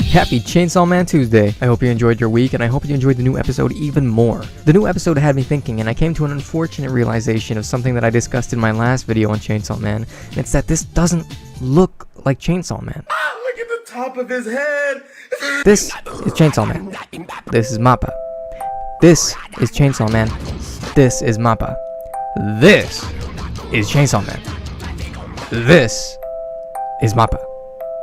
Happy Chainsaw Man Tuesday. I hope you enjoyed your week, and I hope you enjoyed the new episode even more. The new episode had me thinking, and I came to an unfortunate realization of something that I discussed in my last video on Chainsaw Man, and it's that this doesn't look like Chainsaw Man. Look at the top of his head! This is Chainsaw Man. This is MAPPA. This is Chainsaw Man. This is MAPPA. This is Chainsaw Man. This is MAPPA.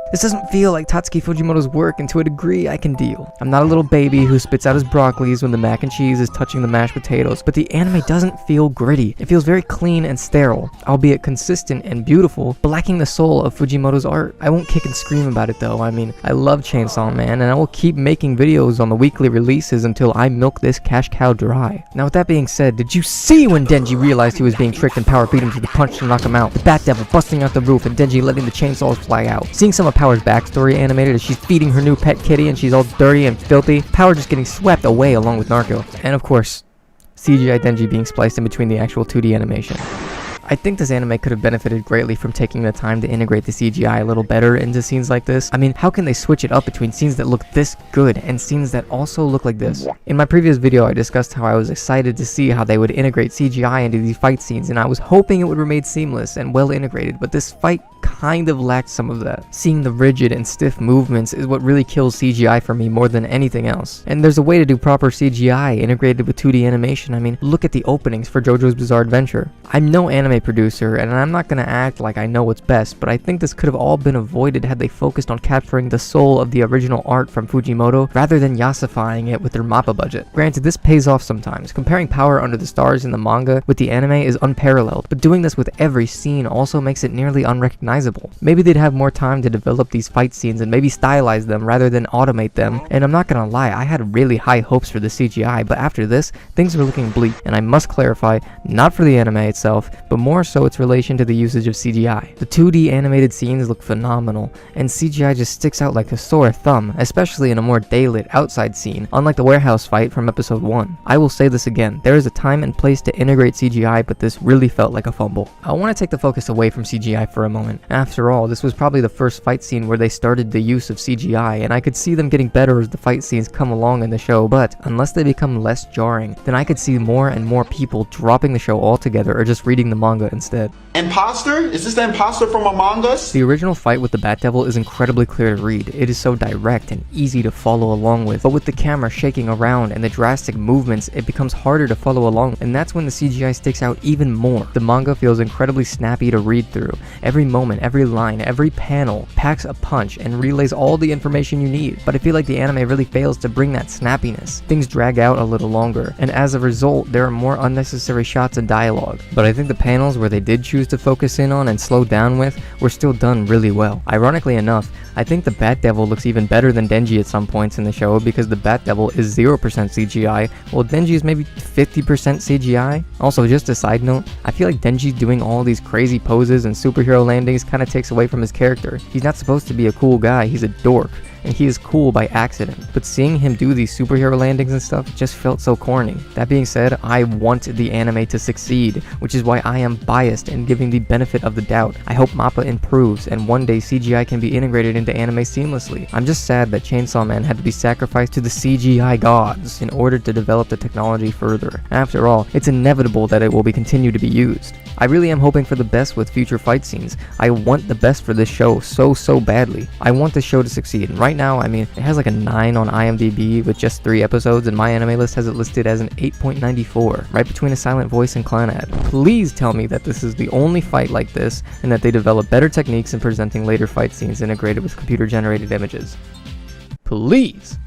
This doesn't feel like Tatsuki Fujimoto's work, and to a degree I can deal. I'm not a little baby who spits out his broccolis when the mac and cheese is touching the mashed potatoes, but the anime doesn't feel gritty. It feels very clean and sterile, albeit consistent and beautiful, but lacking the soul of Fujimoto's art. I won't kick and scream about it though. I mean, I love Chainsaw Man, and I will keep making videos on the weekly releases until I milk this cash cow dry. Now with that being said, did you see when Denji realized he was being tricked and Power beat him to the punch to knock him out? The Bat Devil busting out the roof and Denji letting the chainsaws fly out. Seeing some of Power's backstory animated as she's feeding her new pet kitty and she's all dirty and filthy. Power just getting swept away along with Narco. And of course, CGI Denji being spliced in between the actual 2D animation. I think this anime could have benefited greatly from taking the time to integrate the CGI a little better into scenes like this. I mean, how can they switch it up between scenes that look this good and scenes that also look like this? In my previous video, I discussed how I was excited to see how they would integrate CGI into these fight scenes, and I was hoping it would remain seamless and well integrated, but this fight kind of lacked some of that. Seeing the rigid and stiff movements is what really kills CGI for me more than anything else. And there's a way to do proper CGI integrated with 2D animation. I mean, look at the openings for JoJo's Bizarre Adventure. I'm no anime producer, and I'm not gonna act like I know what's best, but I think this could have all been avoided had they focused on capturing the soul of the original art from Fujimoto rather than yassifying it with their MAPPA budget. Granted, this pays off sometimes. Comparing Power Under the Stars in the manga with the anime is unparalleled, but doing this with every scene also makes it nearly unrecognizable. Maybe they'd have more time to develop these fight scenes and maybe stylize them rather than automate them, and I'm not gonna lie, I had really high hopes for the CGI, but after this, things were looking bleak, and I must clarify, not for the anime itself, but more so its relation to the usage of CGI. The 2D animated scenes look phenomenal, and CGI just sticks out like a sore thumb, especially in a more daylit outside scene, unlike the warehouse fight from episode 1. I will say this again, there is a time and place to integrate CGI, but this really felt like a fumble. I want to take the focus away from CGI for a moment. After all, this was probably the first fight scene where they started the use of CGI, and I could see them getting better as the fight scenes come along in the show, but unless they become less jarring, then I could see more and more people dropping the show altogether or just reading the manga instead. Imposter? Is this the imposter from Among Us? The original fight with the Bat Devil is incredibly clear to read. It is so direct and easy to follow along with, but with the camera shaking around and the drastic movements, it becomes harder to follow along, and that's when the CGI sticks out even more. The manga feels incredibly snappy to read through. Every moment, every line, every panel packs a punch and relays all the information you need, but I feel like the anime really fails to bring that snappiness. Things drag out a little longer, and as a result, there are more unnecessary shots and dialogue. But I think the panels where they did choose to focus in on and slow down with were still done really well. Ironically enough, I think the Bat Devil looks even better than Denji at some points in the show because the Bat Devil is 0% CGI, while Denji is maybe 50% CGI. Also, just a side note, I feel like Denji doing all these crazy poses and superhero landings kind of takes away from his character. He's not supposed to be a cool guy, he's a dork, and he is cool by accident, but seeing him do these superhero landings and stuff just felt so corny. That being said, I want the anime to succeed, which is why I am biased and giving the benefit of the doubt. I hope MAPPA improves and one day CGI can be integrated into anime seamlessly. I'm just sad that Chainsaw Man had to be sacrificed to the CGI gods in order to develop the technology further. After all, it's inevitable that it will continue to be used. I really am hoping for the best with future fight scenes. I want the best for this show so badly. I want this show to succeed. Right now, I mean, it has like a 9 on IMDb with just 3 episodes, and my anime list has it listed as an 8.94, right between A Silent Voice and Clannad. Please tell me that this is the only fight like this, and that they develop better techniques in presenting later fight scenes integrated with computer-generated images. Please!